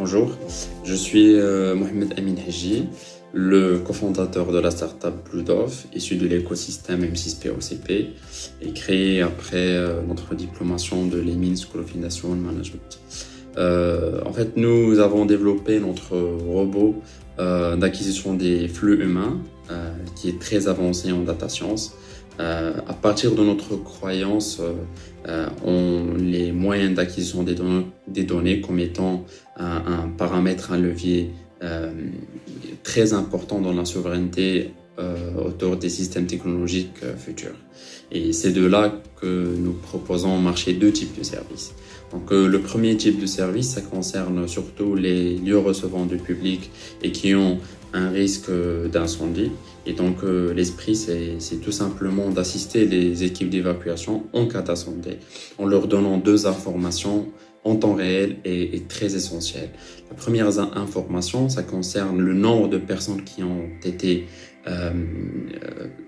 Bonjour, je suis Mohamed Amin Haji, le cofondateur de la startup Bluedove, issue de l'écosystème M6POCP et créé après notre diplomation de l'Emin School of Financial Management. En fait, nous avons développé notre robot d'acquisition des flux humains qui est très avancé en data science. À partir de notre croyance en les moyens d'acquisition des données comme étant un paramètre, un levier très important dans la souveraineté autour des systèmes technologiques futurs. Et c'est de là que nous proposons au marché deux types de services. Donc le premier type de service, ça concerne surtout les lieux recevant du public et qui ont un risque d'incendie. Et donc l'esprit, c'est tout simplement d'assister les équipes d'évacuation en cas d'incendie, en leur donnant deux informations en temps réel et très essentielles. La première information, ça concerne le nombre de personnes qui ont été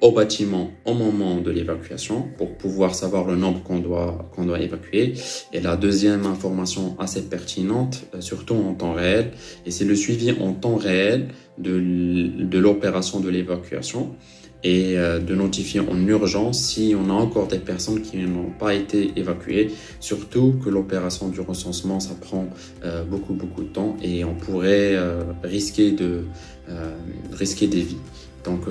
au bâtiment au moment de l'évacuation pour pouvoir savoir le nombre qu'on doit évacuer. Et la deuxième information assez pertinente, surtout en temps réel, et c'est le suivi en temps réel de l'opération de l'évacuation et de notifier en urgence si on a encore des personnes qui n'ont pas été évacuées, surtout que l'opération du recensement, ça prend beaucoup de temps et on pourrait risquer des vies. Donc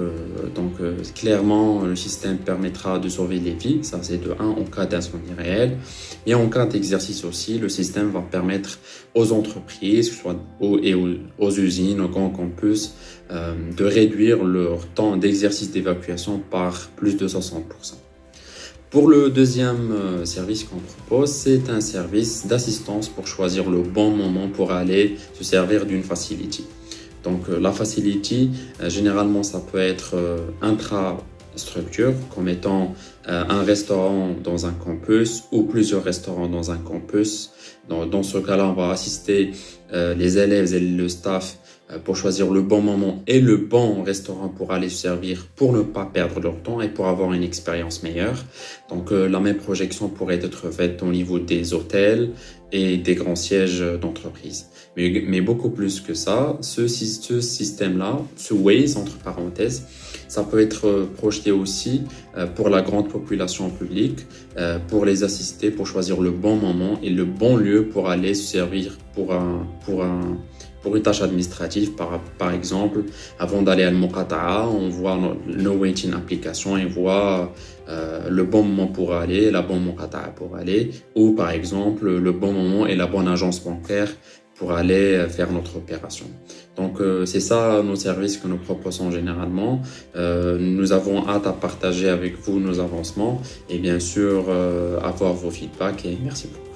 clairement, le système permettra de sauver les vies, ça c'est de 1 en cas d'incendie réel. Et en cas d'exercice aussi, le système va permettre aux entreprises, que ce soit aux usines, aux grands campus, de réduire leur temps d'exercice d'évacuation par plus de 60%. Pour le deuxième service qu'on propose, c'est un service d'assistance pour choisir le bon moment pour aller se servir d'une facility. Donc la facility, généralement ça peut être intra-structure, comme étant un restaurant dans un campus ou plusieurs restaurants dans un campus. Dans ce cas-là, on va assister les élèves et le staff pour choisir le bon moment et le bon restaurant pour aller se servir, pour ne pas perdre leur temps et pour avoir une expérience meilleure. Donc la même projection pourrait être faite au niveau des hôtels et des grands sièges d'entreprise. Mais beaucoup plus que ça, ce système-là, ce Waze, entre parenthèses, ça peut être projeté aussi pour la grande population publique, pour les assister, pour choisir le bon moment et le bon lieu pour aller se servir pour une tâche administrative. Par exemple, avant d'aller à Al-Muqata'a, on voit No Waiting application et voit le bon moment pour aller, la bonne Muqata'a pour aller, ou par exemple le bon moment et la bonne agence bancaire pour aller faire notre opération. Donc c'est ça nos services que nous proposons généralement. Nous avons hâte à partager avec vous nos avancements et bien sûr avoir vos feedbacks et merci beaucoup.